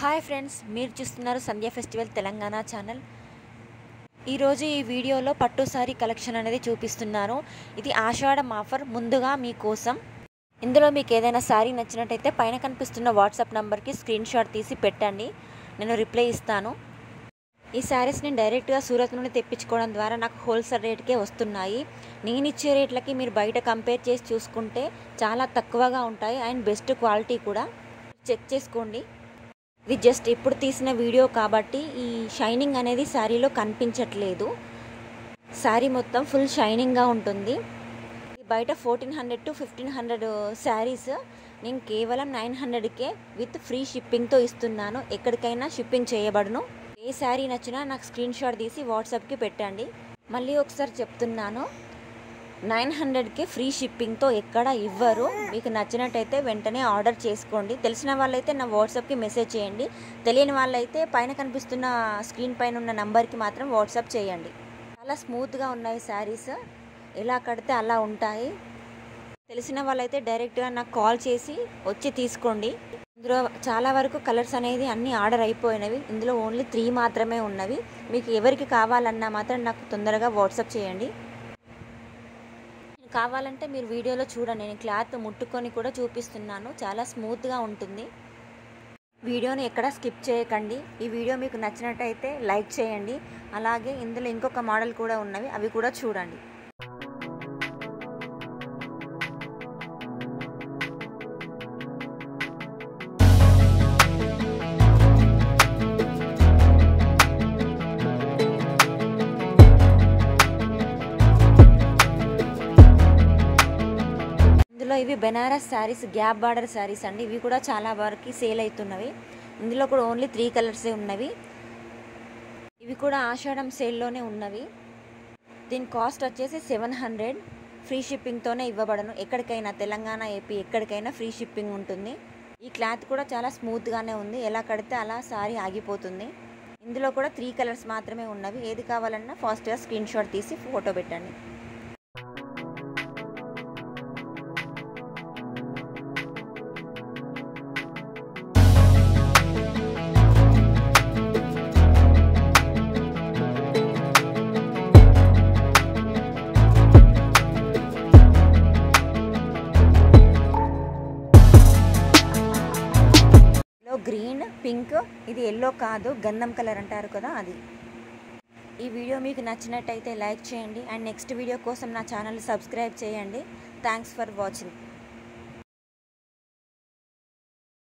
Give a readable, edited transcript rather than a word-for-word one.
Hi friends, మీరు చూస్తున్నారు సంధ్య festival Telangana channel. ఈరోజు ఈ వీడియోలో పట్టు సారీ కలెక్షన్ అనేది చూపిస్తున్నాను. ఇది ఆషాఢం ఆఫర్ ముందుగా మీకోసం. ఇందులో మీకు ఏదైనా సారీ నచ్చినట్టయితే పైన కనిపిస్తున్న వాట్సాప్ నెంబర్కి స్క్రీన్ షాట్ తీసి పెట్టండి, నేను రిప్లై ఇస్తాను. ఈ శారీస్ని డైరెక్ట్గా సూరత్ నుండి తెప్పించుకోవడం ద్వారా నాకు హోల్సేల్ రేట్కే వస్తున్నాయి. నేను ఇచ్చే రేట్లకి మీరు బయట కంపేర్ చేసి చూసుకుంటే చాలా తక్కువగా ఉంటాయి అండ్ బెస్ట్ క్వాలిటీ కూడా. చెక్ చేసుకోండి. ఇది జస్ట్ ఇప్పుడు తీసిన వీడియో కాబట్టి ఈ షైనింగ్ అనేది శారీలో కనిపించట్లేదు. శారీ మొత్తం ఫుల్ షైనింగ్గా ఉంటుంది. బయట 1400 to 1500 శారీస్ నేను కేవలం 900కే విత్ ఫ్రీ షిప్పింగ్తో ఇస్తున్నాను. ఎక్కడికైనా షిప్పింగ్ చేయబడును. ఏ శారీ నచ్చినా నాకు స్క్రీన్ షాట్ తీసి వాట్సాప్కి పెట్టండి. మళ్ళీ ఒకసారి చెప్తున్నాను, 900కే ఫ్రీ షిప్పింగ్తో ఎక్కడ ఇవ్వరు. మీకు నచ్చినట్టయితే వెంటనే ఆర్డర్ చేసుకోండి. తెలిసిన వాళ్ళైతే నా వాట్సాప్కి మెసేజ్ చేయండి. తెలియని వాళ్ళైతే పైన కనిపిస్తున్న స్క్రీన్ పైన ఉన్న నంబర్కి మాత్రం వాట్సాప్ చేయండి. చాలా స్మూత్గా ఉన్నాయి శారీస్, ఎలా కడితే అలా ఉంటాయి. తెలిసిన వాళ్ళైతే డైరెక్ట్గా నాకు కాల్ చేసి వచ్చి తీసుకోండి. ఇందులో చాలా వరకు కలర్స్ అనేది అన్నీ ఆర్డర్ అయిపోయినవి. ఇందులో ఓన్లీ 3 మాత్రమే ఉన్నవి. మీకు ఎవరికి కావాలన్నా మాత్రం నాకు తొందరగా వాట్సాప్ చేయండి. కావాలంటే మీరు వీడియోలో చూడండి, నేను క్లాత్ ముట్టుకొని కూడా చూపిస్తున్నాను. చాలా స్మూత్గా ఉంటుంది. వీడియోని ఎక్కడ స్కిప్ చేయకండి. ఈ వీడియో మీకు నచ్చినట్టయితే లైక్ చేయండి. అలాగే ఇందులో ఇంకొక మోడల్ కూడా ఉన్నవి, అవి కూడా చూడండి. ఇందులో ఇవి బెనారస్ శారీస్, గ్యాప్ బార్డర్ శారీస్ అండి. ఇవి కూడా చాలా వరకు సేల్ అవుతున్నవి. ఇందులో కూడా ఓన్లీ 3 కలర్సే ఉన్నవి. ఇవి కూడా ఆషాఢం సేల్లోనే ఉన్నవి. దీని కాస్ట్ వచ్చేసి 700. ఫ్రీ షిప్పింగ్తోనే ఇవ్వబడను. ఎక్కడికైనా తెలంగాణ, ఏపీ ఎక్కడికైనా ఫ్రీ షిప్పింగ్ ఉంటుంది. ఈ క్లాత్ కూడా చాలా స్మూత్గానే ఉంది. ఎలా కడితే అలా సారీ ఆగిపోతుంది. ఇందులో కూడా 3 కలర్స్ మాత్రమే ఉన్నవి. ఏది కావాలన్నా ఫాస్ట్గా స్క్రీన్ షాట్ తీసి ఫోటో పెట్టండి. గ్రీన్, పింక్, ఇది ఎల్లో కాదు, గంధం కలర్ అంటారు కదా, అది. ఈ వీడియో మీకు నచ్చినట్టయితే లైక్ చేయండి అండ్ నెక్స్ట్ వీడియో కోసం నా ఛానల్ సబ్స్క్రైబ్ చేయండి. Thanks for watching.